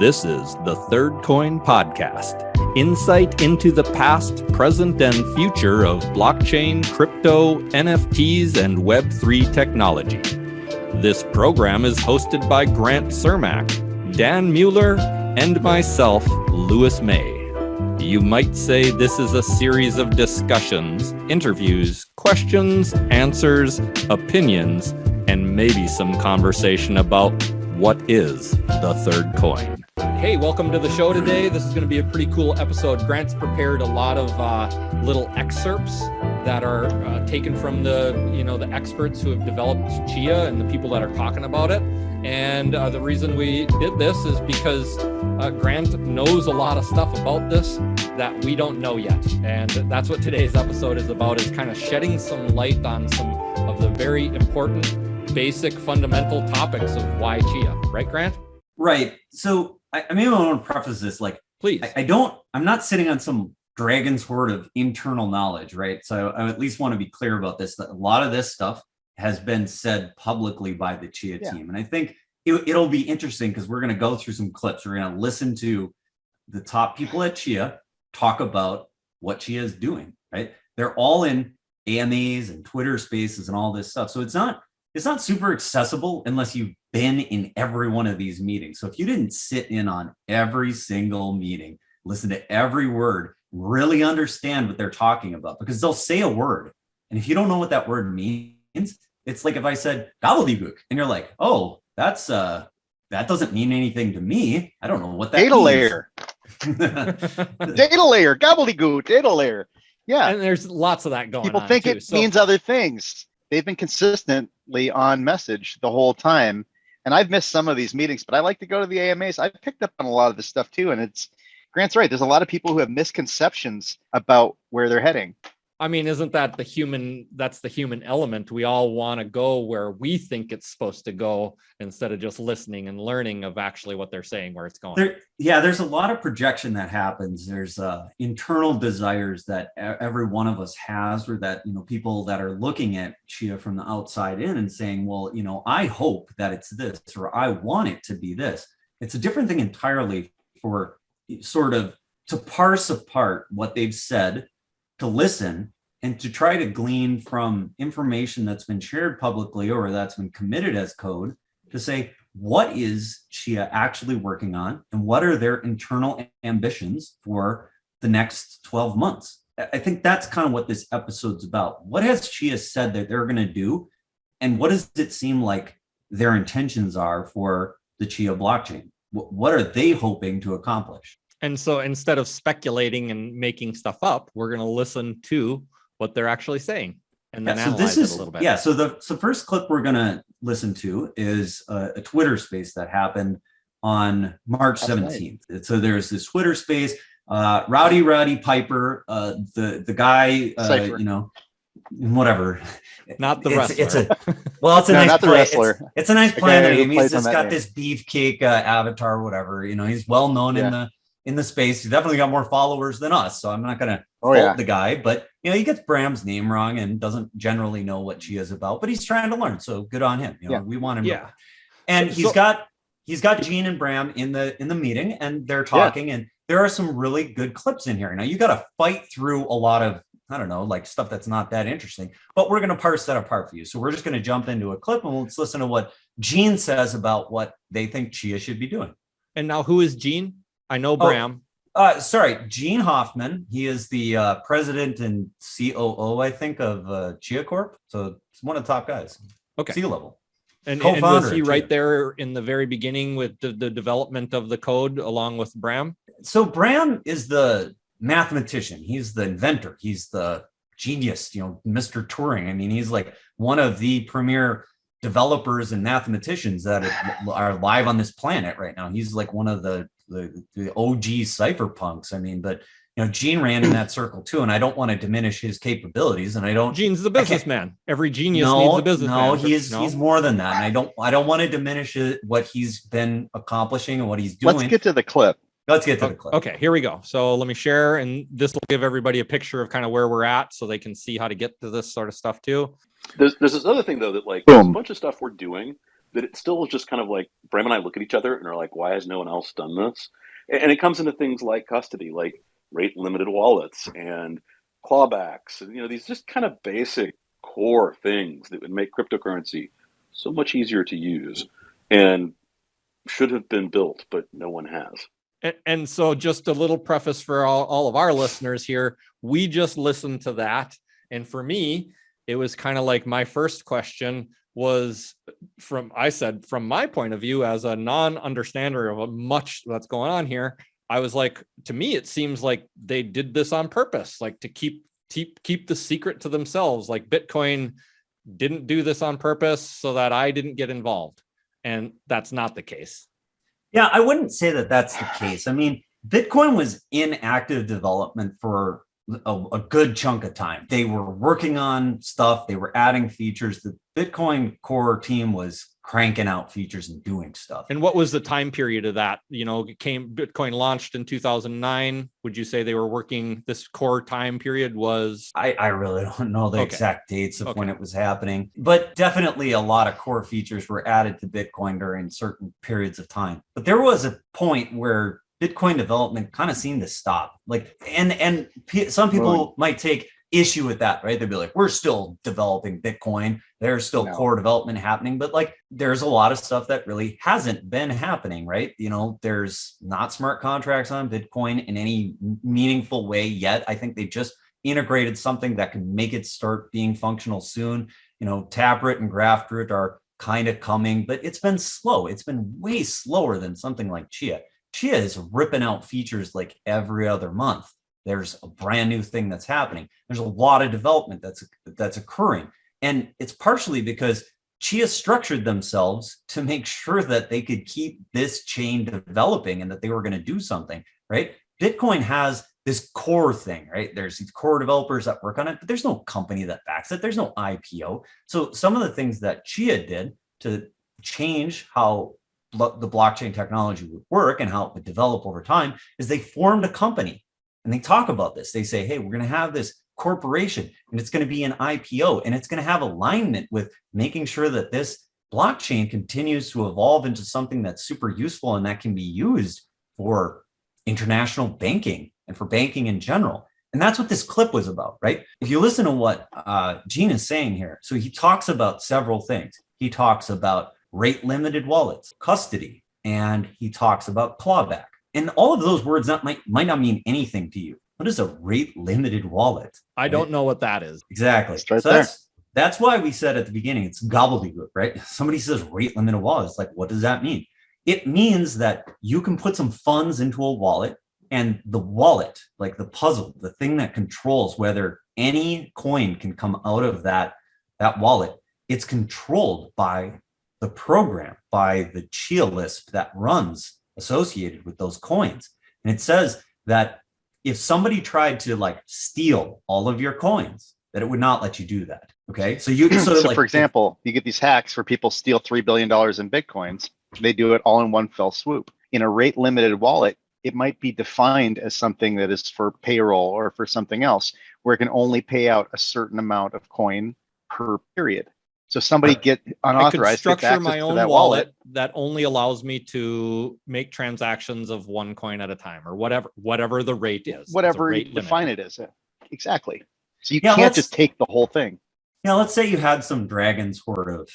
This is the Third Coin Podcast, insight into the past, present, and future of blockchain, crypto, NFTs, and Web3 technology. This program is hosted by Grant Cermak, Dan Mueller, and myself, Louis May. You might say this is a series of discussions, interviews, questions, answers, opinions, and maybe some conversation about what is the third coin. Hey, welcome to the show today. This is going to be a pretty cool episode. Grant's prepared a lot of little excerpts that are taken from the experts who have developed Chia and the people that are talking about it. And the reason we did this is because Grant knows a lot of stuff about this that we don't know yet. And that's what today's episode is about, is kind of shedding some light on some of the very important, basic, fundamental topics of why Chia. Right, Grant? Right. So I want to preface this, please. I'm not sitting on some dragon's hoard of internal knowledge, right? So I at least want to be clear about this, that a lot of this stuff has been said publicly by the Chia team. And I think it'll be interesting because we're going to go through some clips. We're going to listen to the top people at Chia talk about what Chia is doing, right? They're all in AMAs and Twitter spaces and all this stuff. So it's not super accessible unless you've been in every one of these meetings. So if you didn't sit in on every single meeting, listen to every word, really understand what they're talking about, because they'll say a word. And if you don't know what that word means, it's like if I said gobbledygook and you're like, oh, that doesn't mean anything to me. I don't know what that Datalayer. Datalayer, gobbledygook, Datalayer. Yeah. And there's lots of that going on. People think it means other things. They've been consistently on message the whole time. And I've missed some of these meetings, but I like to go to the AMAs. I've picked up on a lot of this stuff too. And Grant's right. There's a lot of people who have misconceptions about where they're heading. I mean, isn't that that's the human element? We all want to go where we think it's supposed to go instead of just listening and learning of actually what they're saying, where it's going. There's a lot of projection that happens. There's internal desires that every one of us has, or that, people that are looking at Chia from the outside in and saying, well, I hope that it's this, or I want it to be this. It's a different thing entirely for sort of to parse apart what they've said, to listen and to try to glean from information that's been shared publicly or that's been committed as code, to say, what is Chia actually working on and what are their internal ambitions for the next 12 months? I think that's kind of what this episode's about. What has Chia said that they're going to do? And what does it seem like their intentions are for the Chia blockchain? What are they hoping to accomplish? And so instead of speculating and making stuff up, we're going to listen to what they're actually saying and then analyze it a little bit. Yeah. So the first clip we're going to listen to is a Twitter space that happened on March 17th. So there's this Twitter space, Rowdy Piper, the guy, whatever. Not the wrestler. It's a nice the wrestler. It's a nice plan. He's just got this beefcake avatar, whatever. He's well known in the space. He's definitely got more followers than us, so I'm not going to fault the guy. But he gets Bram's name wrong and doesn't generally know what Chia is about. But he's trying to learn, so good on him. We want him. Yeah, and he's got Gene and Bram in the meeting, and they're talking, and there are some really good clips in here. Now you got to fight through a lot of stuff that's not that interesting, but we're going to parse that apart for you. So we're just going to jump into a clip and let's listen to what Gene says about what they think Chia should be doing. And now, who is Gene? I know Bram. Gene Hoffman. He is the president and COO, I think, of Chia Corp. So it's one of the top guys. Okay. C-level. And was he right there in the very beginning with the development of the code along with Bram? So Bram is the mathematician. He's the inventor. He's the genius, Mr. Turing. I mean, he's like one of the premier developers and mathematicians that are live on this planet right now. He's like one of the OG cypherpunks. I mean, but Gene ran in that circle too, and I don't want to diminish his capabilities. And Gene's the businessman. Every genius needs a businessman. No, he's more than that. And I don't want to diminish what he's been accomplishing and what he's doing. Let's get to the clip. Okay, here we go. So let me share, and this will give everybody a picture of kind of where we're at, so they can see how to get to this sort of stuff too. There's this other thing though that there's a bunch of stuff we're doing that it still is just kind of like Bram and I look at each other and are like, why has no one else done this? And it comes into things like custody, like rate limited wallets and clawbacks, and these just kind of basic core things that would make cryptocurrency so much easier to use and should have been built, but no one has. And so just a little preface for all of our listeners here. We just listened to that. And for me, it was kind of like my first question was from my point of view as a non-understander of much that's going on here, I was like, to me, it seems like they did this on purpose, like to keep the secret to themselves. Like Bitcoin didn't do this on purpose so that I didn't get involved. And that's not the case. Yeah, I wouldn't say that that's the case. I mean, Bitcoin was in active development for a good chunk of time. They were working on stuff. They were adding features. The Bitcoin core team was cranking out features and doing stuff. And what was the time period of that? Bitcoin launched in 2009. Would you say they were working, this core time period was? I really don't know the exact dates of when it was happening, but definitely a lot of core features were added to Bitcoin during certain periods of time. But there was a point where Bitcoin development kind of seemed to stop. And some people might take issue with that, right? They'd be like, we're still developing Bitcoin. There's still core development happening, but there's a lot of stuff that really hasn't been happening, right? There's not smart contracts on Bitcoin in any meaningful way yet. I think they just integrated something that can make it start being functional soon. Taproot and Graftroot are kind of coming, but it's been slow. It's been way slower than something like Chia. Chia is ripping out features like every other month. There's a brand new thing that's happening. There's a lot of development that's occurring. And it's partially because Chia structured themselves to make sure that they could keep this chain developing and that they were going to do something, right? Bitcoin has this core thing, right? There's these core developers that work on it, but there's no company that backs it. There's no IPO. So some of the things that Chia did to change how the blockchain technology would work and how it would develop over time is they formed a company. And they talk about this. They say, hey, we're going to have this corporation and it's going to be an IPO and it's going to have alignment with making sure that this blockchain continues to evolve into something that's super useful and that can be used for international banking and for banking in general. And that's what this clip was about, right? If you listen to what Gene is saying here, so he talks about several things. He talks about rate limited wallets, custody, and he talks about clawback. And all of those words that might not mean anything to you. What is a rate limited wallet? I don't know what that is. Exactly. So that's why we said at the beginning, it's gobbledygook, right? Somebody says rate limited wallet. It's like, what does that mean? It means that you can put some funds into a wallet and the wallet, like the puzzle, the thing that controls whether any coin can come out of that wallet, it's controlled by the program, by the Chia Lisp that runs associated with those coins. And it says that if somebody tried to steal all of your coins, that it would not let you do that. Okay. So you for example, you get these hacks where people steal $3 billion in Bitcoins. They do it all in one fell swoop. In a rate limited wallet, it might be defined as something that is for payroll or for something else, where it can only pay out a certain amount of coin per period. So somebody unauthorized I could structure my own wallet that only allows me to make transactions of one coin at a time, or whatever the rate is. Whatever you define it as. Exactly. So you can't just take the whole thing. Let's say you had some dragon's hoard of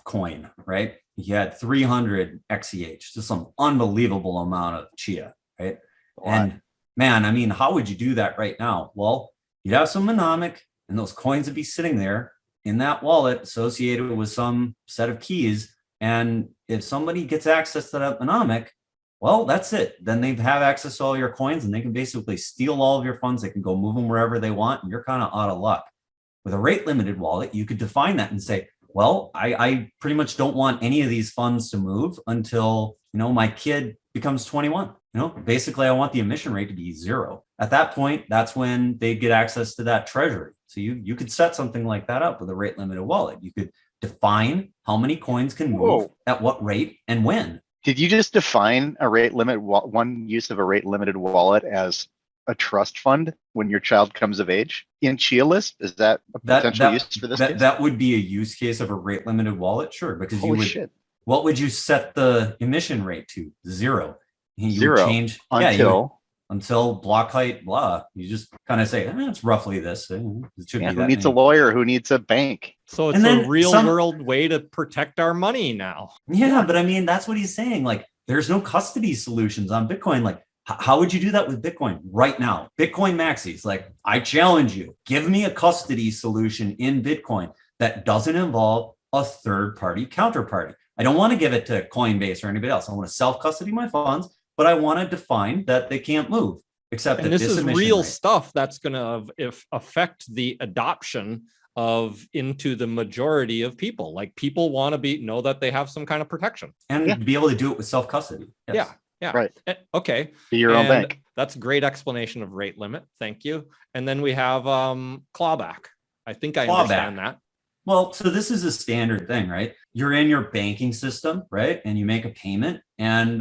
coin, right? You had 300 XEH, just some unbelievable amount of Chia, right? And man, I mean, how would you do that right now? Well, you'd have some mnemonic and those coins would be sitting there in that wallet associated with some set of keys. And if somebody gets access to that mnemonic, well, that's it. Then they have access to all your coins and they can basically steal all of your funds. They can go move them wherever they want. And you're kind of out of luck. With a rate limited wallet, you could define that and say, well, I pretty much don't want any of these funds to move until, my kid becomes 21. Basically I want the emission rate to be 0. At that point, that's when they get access to that treasury. So you could set something like that up with a rate limited wallet. You could define how many coins can move at what rate and when. Did you just define a rate limit, one use of a rate limited wallet as a trust fund when your child comes of age in Chia Lisp? Is that a potential use for this case? That would be a use case of a rate limited wallet, sure, because what would you set the emission rate to? 0. You Zero. change until block height, blah. You just kind of say, it's roughly this. It should be who that needs many. a lawyer? Who needs a bank? So it's a real world way to protect our money now. Yeah, but I mean, that's what he's saying. Like, there's no custody solutions on Bitcoin. Like, how would you do that with Bitcoin right now? Bitcoin maxis, like, I challenge you, give me a custody solution in Bitcoin that doesn't involve a third-party counterparty. I don't want to give it to Coinbase or anybody else. I want to self-custody my funds, but I want to define that they can't move. Except and this is real stuff that's going to affect the adoption into the majority of people. Like, people want to know that they have some kind of protection and be able to do it with self-custody. Yes. Yeah. Right. Okay. Be your own bank. That's a great explanation of rate limit. Thank you. And then we have clawback. I think I understand that. Well, so this is a standard thing, right? You're in your banking system, right? And you make a payment and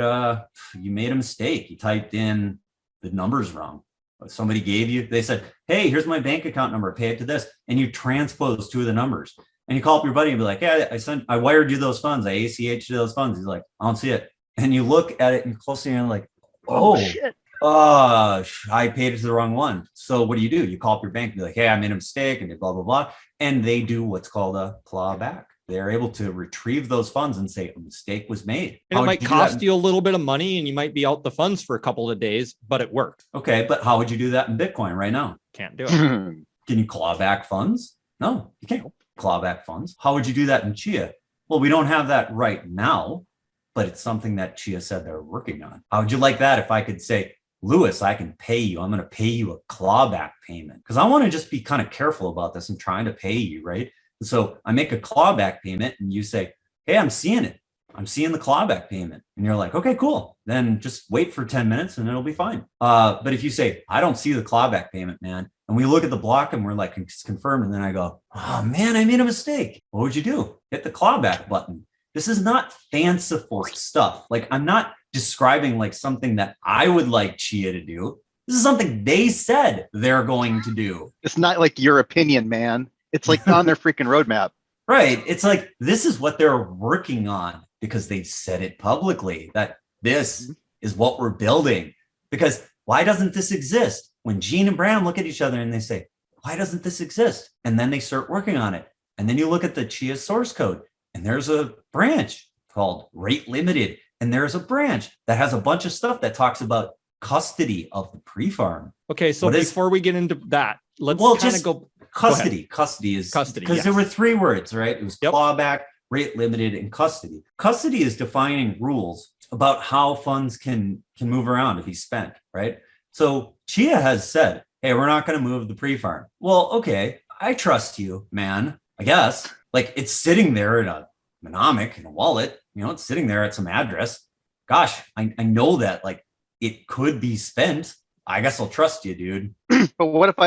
you made a mistake. You typed in the numbers wrong. Somebody they said, hey, here's my bank account number, pay it to this. And you transpose 2 of the numbers. And you call up your buddy and be like, yeah, I wired you those funds. I ACH'd those funds. He's like, I don't see it. And you look at it and closely and you're like, oh shit. I paid it to the wrong one. So what do? You call up your bank and be like, hey, I made a mistake and blah, blah, blah. And they do what's called a clawback. They're able to retrieve those funds and say a mistake was made. And it might cost you a little bit of money and you might be out the funds for a couple of days, but it worked. Okay, but how would you do that in Bitcoin right now? Can't do it. Can you claw back funds? No, you can't claw back funds. How would you do that in Chia? Well, we don't have that right now, but it's something that Chia said they're working on. How would you like that if I could say, Lewis, I can pay you. I'm going to pay you a clawback payment because I want to just be kind of careful about this. I'm trying to pay you, right? And so I make a clawback payment and you say, hey, I'm seeing it. I'm seeing the clawback payment. And you're like, okay, cool. Then just wait for 10 minutes and it'll be fine. But if you say, I don't see the clawback payment, man, and we look at the block and we're like, it's confirmed. And then I go, oh man, I made a mistake. What would you do? Hit the clawback button. This is not fanciful stuff. Like, I'm not describing like something that I would like Chia to do. This is something they said they're going to do. It's not like your opinion, man. It's like on their freaking roadmap. Right. It's like, this is what they're working on because they said it publicly that this is what we're building. Because why doesn't this exist? When Gene and Bram look at each other and they say, why doesn't this exist? And then they start working on it. And then you look at the Chia source code and there's a branch called Rate Limited. And there's a branch that has a bunch of stuff that talks about custody of the pre-farm. Okay, so before we get into that, let's kind of go. Custody. Custody is custody. Because there were 3 words, right? It was clawback, rate limited, and custody. Custody is defining rules about how funds can move around to be spent, right? So Chia has said, hey, we're not going to move the pre-farm. Well, okay, I trust you, man, I guess. Like, it's sitting there in a mnemonic, in a wallet, it's sitting there at some address. Gosh, I know that like it could be spent. I guess I'll trust you, dude. But what if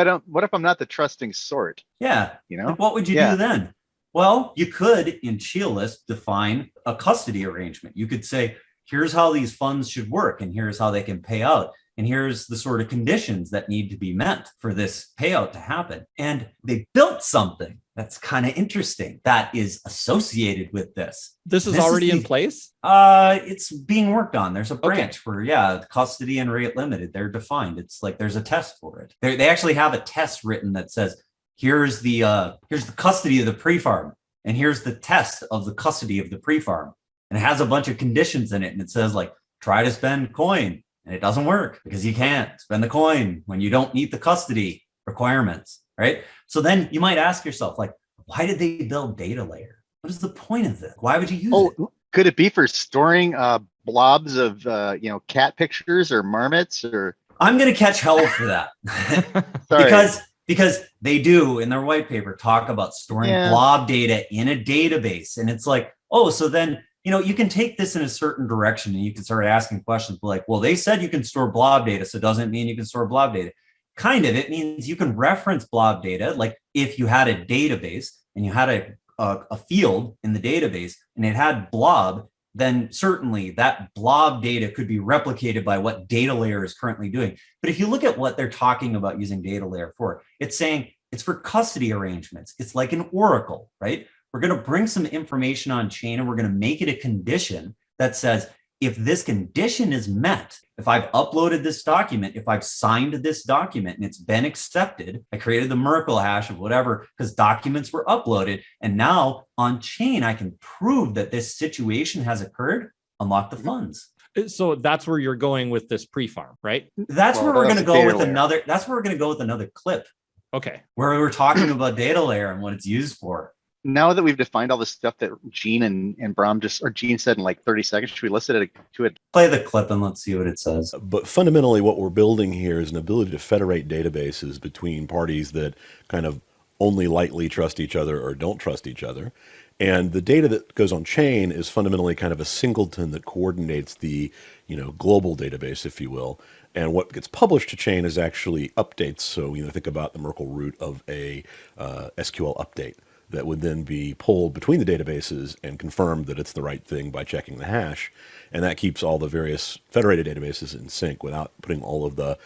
I'm not the trusting sort? Yeah. Like, what would you do then? Well, you could in Chia List define a custody arrangement. You could say, here's how these funds should work, and here's how they can pay out. And here's the sort of conditions that need to be met for this payout to happen. And they built something that's kind of interesting that is associated with this. This is already in place? It's being worked on. There's a branch where, custody and rate limited, they're defined. It's like there's a test for it. They actually have a test written that says, here's the custody of the pre-farm, and here's the test of the custody of the pre-farm. And it has a bunch of conditions in it. And it says, like, try to spend coin. And it doesn't work because you can't spend the coin when you don't meet the custody requirements, right? So then you might ask yourself, like, why did they build Datalayer? What is the point of this? Why would you use it? Could it be for storing blobs of cat pictures or marmots? Or I'm going to catch hell for that. because they do in their white paper talk about storing blob data in a database. And it's like, oh, so then you can take this in a certain direction and you can start asking questions like, well, they said you can store blob data, so doesn't it mean you can store blob data? Kind of, it means you can reference blob data. Like if you had a database and you had a field in the database and it had blob, then certainly that blob data could be replicated by what Datalayer is currently doing. But if you look at what they're talking about using Datalayer for, it's saying it's for custody arrangements. It's like an oracle, right? we're going to bring some information on chain and we're going to make it a condition that says, if this condition is met, if I've uploaded this document, if I've signed this document and it's been accepted, I created the Merkle hash of whatever, because documents were uploaded. And now on chain, I can prove that this situation has occurred, unlock the funds. So that's where you're going with this pre-farm, right? That's where we're going to go with another. That's where we're going to go with another clip. Okay. Where we were talking about data layer and what it's used for. Now that we've defined all the stuff that Gene and Bram Gene said in like 30 seconds, should we listen to it? Play the clip and let's see what it says. But fundamentally, what we're building here is an ability to federate databases between parties that kind of only lightly trust each other or don't trust each other. And the data that goes on chain is fundamentally kind of a singleton that coordinates the, global database, if you will. And what gets published to chain is actually updates. So, think about the Merkle root of a SQL update that would then be pulled between the databases and confirmed that it's the right thing by checking the hash. And that keeps all the various federated databases in sync without putting all of the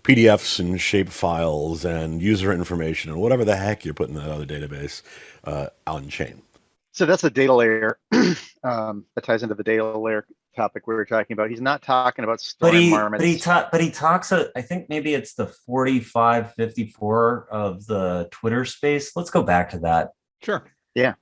PDFs and shape files and user information and whatever the heck you're putting in that other database on chain. So that's the data layer that ties into the data layer topic we were talking about. He's not talking about store environments. But he talks, I think maybe it's the 4554 of the Twitter space. Let's go back to that. Sure. Yeah.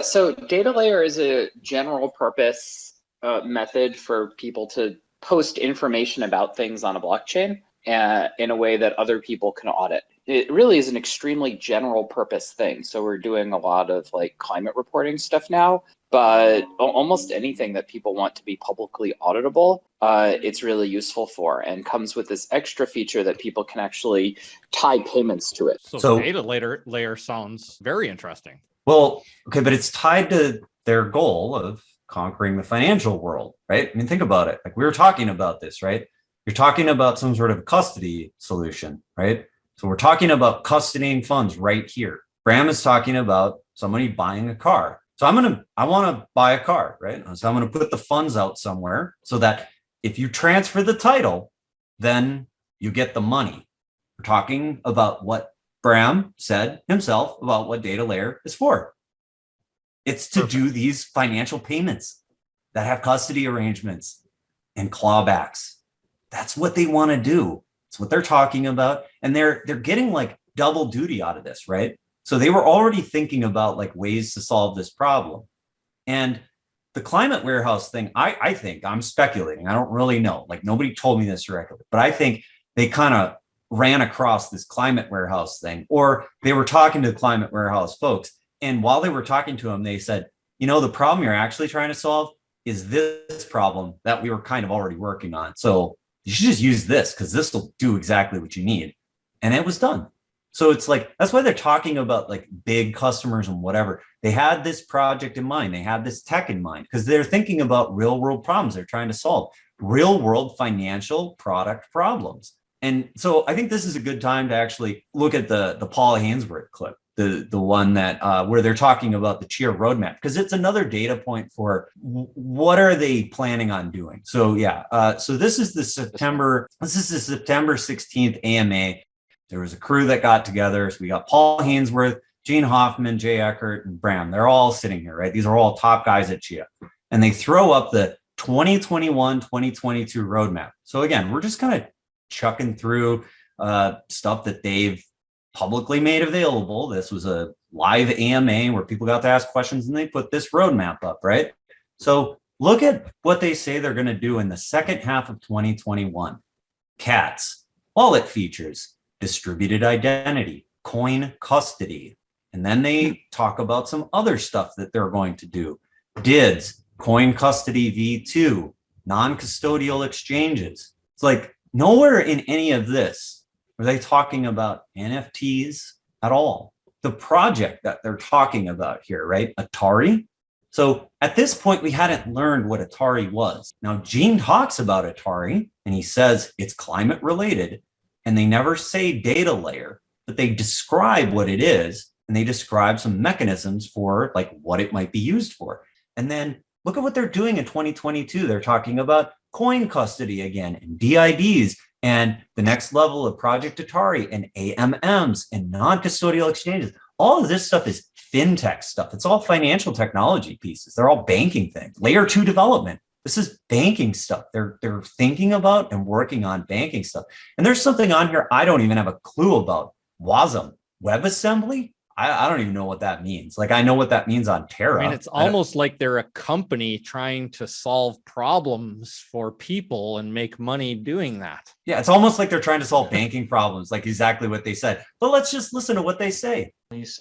So data layer is a general purpose method for people to post information about things on a blockchain in a way that other people can audit. It really is an extremely general purpose thing. So we're doing a lot of like climate reporting stuff now, but almost anything that people want to be publicly auditable, it's really useful for, and comes with this extra feature that people can actually tie payments to it. So data layer sounds very interesting. Well, okay, but it's tied to their goal of conquering the financial world, right? I mean, think about it. Like we were talking about this, right? You're talking about some sort of custody solution, right? So we're talking about custodying funds right here. Bram is talking about somebody buying a car. So I want to buy a car, right? So I'm going to put the funds out somewhere so that if you transfer the title, then you get the money. We're talking about what Bram said himself about what data layer is for. It's to do these financial payments that have custody arrangements and clawbacks. That's what they want to do. It's what they're talking about. And they're getting like double duty out of this, right? So they were already thinking about like ways to solve this problem. And the climate warehouse thing, I think, I'm speculating, I don't really know. Like nobody told me this directly, but I think they kind of ran across this climate warehouse thing, or they were talking to the climate warehouse folks. And while they were talking to them, they said, the problem you're actually trying to solve is this problem that we were kind of already working on. So you should just use this because this will do exactly what you need. And it was done. So it's like, that's why they're talking about like big customers and whatever. They had this project in mind. They had this tech in mind because they're thinking about real world problems they're trying to solve, real world financial product problems. And so I think this is a good time to actually look at the Paul Hainsworth clip, the one that where they're talking about the Chia Roadmap, because it's another data point for what are they planning on doing. So yeah, so this is the September 16th AMA. There was a crew that got together. So we got Paul Hainsworth, Gene Hoffman, Jay Eckert, and Bram. They're all sitting here, right? These are all top guys at Chia. And they throw up the 2021-2022 roadmap. So again, we're just kind of chucking through stuff that they've publicly made available. This was a live AMA where people got to ask questions and they put this roadmap up, right? So look at what they say they're going to do in the second half of 2021. CATs, wallet features, distributed identity, coin custody. And then they talk about some other stuff that they're going to do. DIDs, coin custody v2, non-custodial exchanges. It's like nowhere in any of this are they talking about NFTs at all. The project that they're talking about here, right? Atari. So at this point, we hadn't learned what Atari was. Now, Gene talks about Atari and he says it's climate related. And they never say data layer, but they describe what it is. And they describe some mechanisms for like what it might be used for. And then look at what they're doing in 2022. They're talking about coin custody again and DIDs and the next level of Project Atari and AMMs and non-custodial exchanges. all of this stuff is FinTech stuff. It's all financial technology pieces. They're all banking things. Layer 2 development. This is banking stuff. They're thinking about and working on banking stuff. And there's something on here I don't even have a clue about. WASM, WebAssembly. I don't even know what that means. Like, I know what that means on Terra. I mean, it's almost like they're a company trying to solve problems for people and make money doing that. Yeah, it's almost like they're trying to solve banking problems, like exactly what they said. But let's just listen to what they say.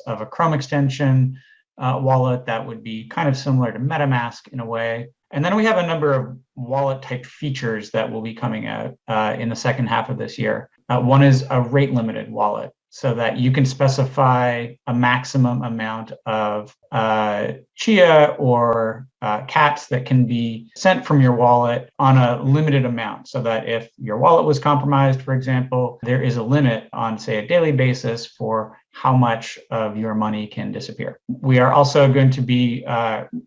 Of a Chrome extension wallet that would be kind of similar to MetaMask in a way. And then we have a number of wallet type features that will be coming out in the second half of this year. One is a rate limited wallet, so that you can specify a maximum amount of Chia or cats that can be sent from your wallet on a limited amount, so that if your wallet was compromised, for example, there is a limit on, say, a daily basis for how much of your money can disappear. We are also going to be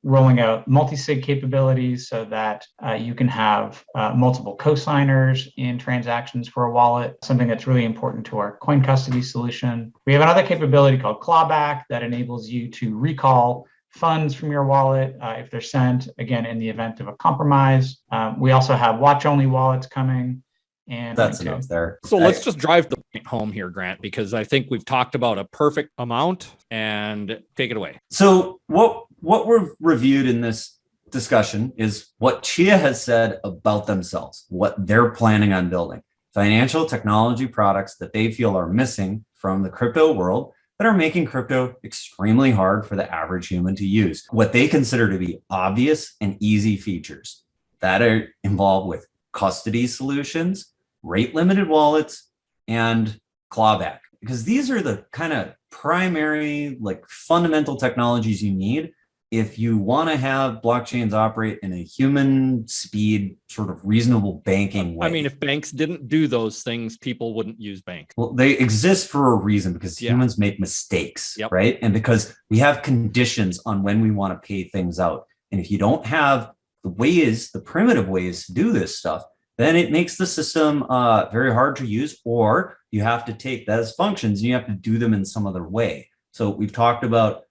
rolling out multi-sig capabilities so that you can have multiple cosigners in transactions for a wallet, something that's really important to our coin custody solution. We have another capability called Clawback that enables you to recall funds from your wallet if they're sent, again, in the event of a compromise. We also have watch-only wallets coming. And that's enough there. So let's just drive the point home here, Grant, because I think we've talked about a perfect amount, and take it away. So what we've reviewed in this discussion is what Chia has said about themselves, what they're planning on building, financial technology products that they feel are missing from the crypto world that are making crypto extremely hard for the average human to use. What they consider to be obvious and easy features that are involved with custody solutions, rate limited wallets, and clawback, because these are the kind of primary, like, fundamental technologies you need if you want to have blockchains operate in a human speed, sort of reasonable banking way. I mean, if banks didn't do those things, people wouldn't use banks. Well, they exist for a reason, because humans make mistakes, right? And because we have conditions on when we want to pay things out. And if you don't have the primitive ways to do this stuff, then it makes the system very hard to use, or you have to take that as functions and you have to do them in some other way. So we've talked about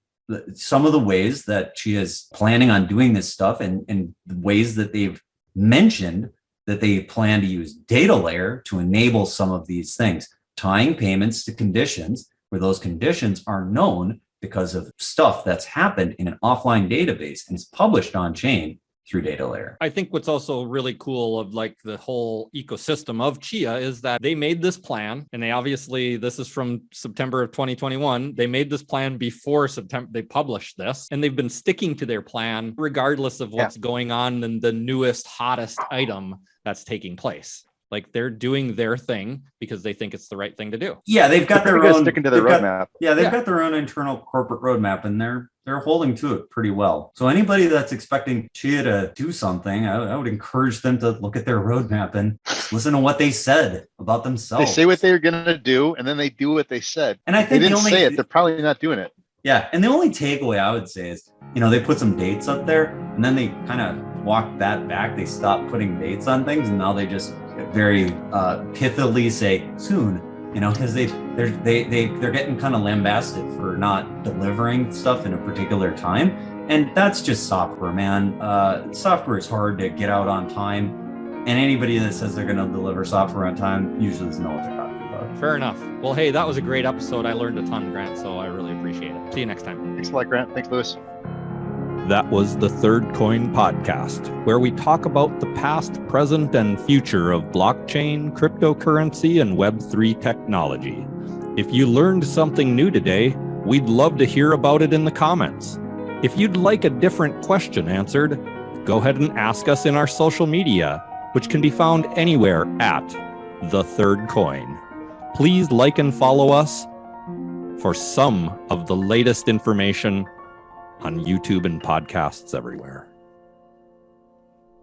some of the ways that Chia is planning on doing this stuff, and the ways that they've mentioned that they plan to use Datalayer to enable some of these things, tying payments to conditions where those conditions are known because of stuff that's happened in an offline database and is published on chain through Datalayer. I think what's also really cool of, like, the whole ecosystem of Chia is that they made this plan, and this is from September of 2021. They made this plan before September they published this, and they've been sticking to their plan regardless of what's going on in the newest, hottest item that's taking place. Like, they're doing their thing because they think it's the right thing to do. Yeah, they've got their own sticking to their roadmap. They've got their own internal corporate roadmap, and they're holding to it pretty well. So anybody that's expecting Chia to do something, I would encourage them to look at their roadmap and listen to what they said about themselves. They say what they're going to do, and then they do what they said. And I think they didn't say it. They're probably not doing it. Yeah, and the only takeaway I would say is, they put some dates up there, and then they kind of walked that back. They stopped putting dates on things, and now they just very pithily say soon, because they're getting kind of lambasted for not delivering stuff in a particular time, and that's just software, man. Software is hard to get out on time, and anybody that says they're going to deliver software on time usually doesn't know what they're talking about. Fair enough. Well, hey, that was a great episode. I learned a ton, Grant, so I really appreciate it. See you next time. Thanks a lot, Grant. Thanks, Lewis. That was the Third Coin Podcast, where we talk about the past, present, and future of blockchain, cryptocurrency, and Web3 technology. If you learned something new today, we'd love to hear about it in the comments. If you'd like a different question answered, go ahead and ask us in our social media, which can be found anywhere at The Third Coin. Please like and follow us for some of the latest information on YouTube and podcasts everywhere.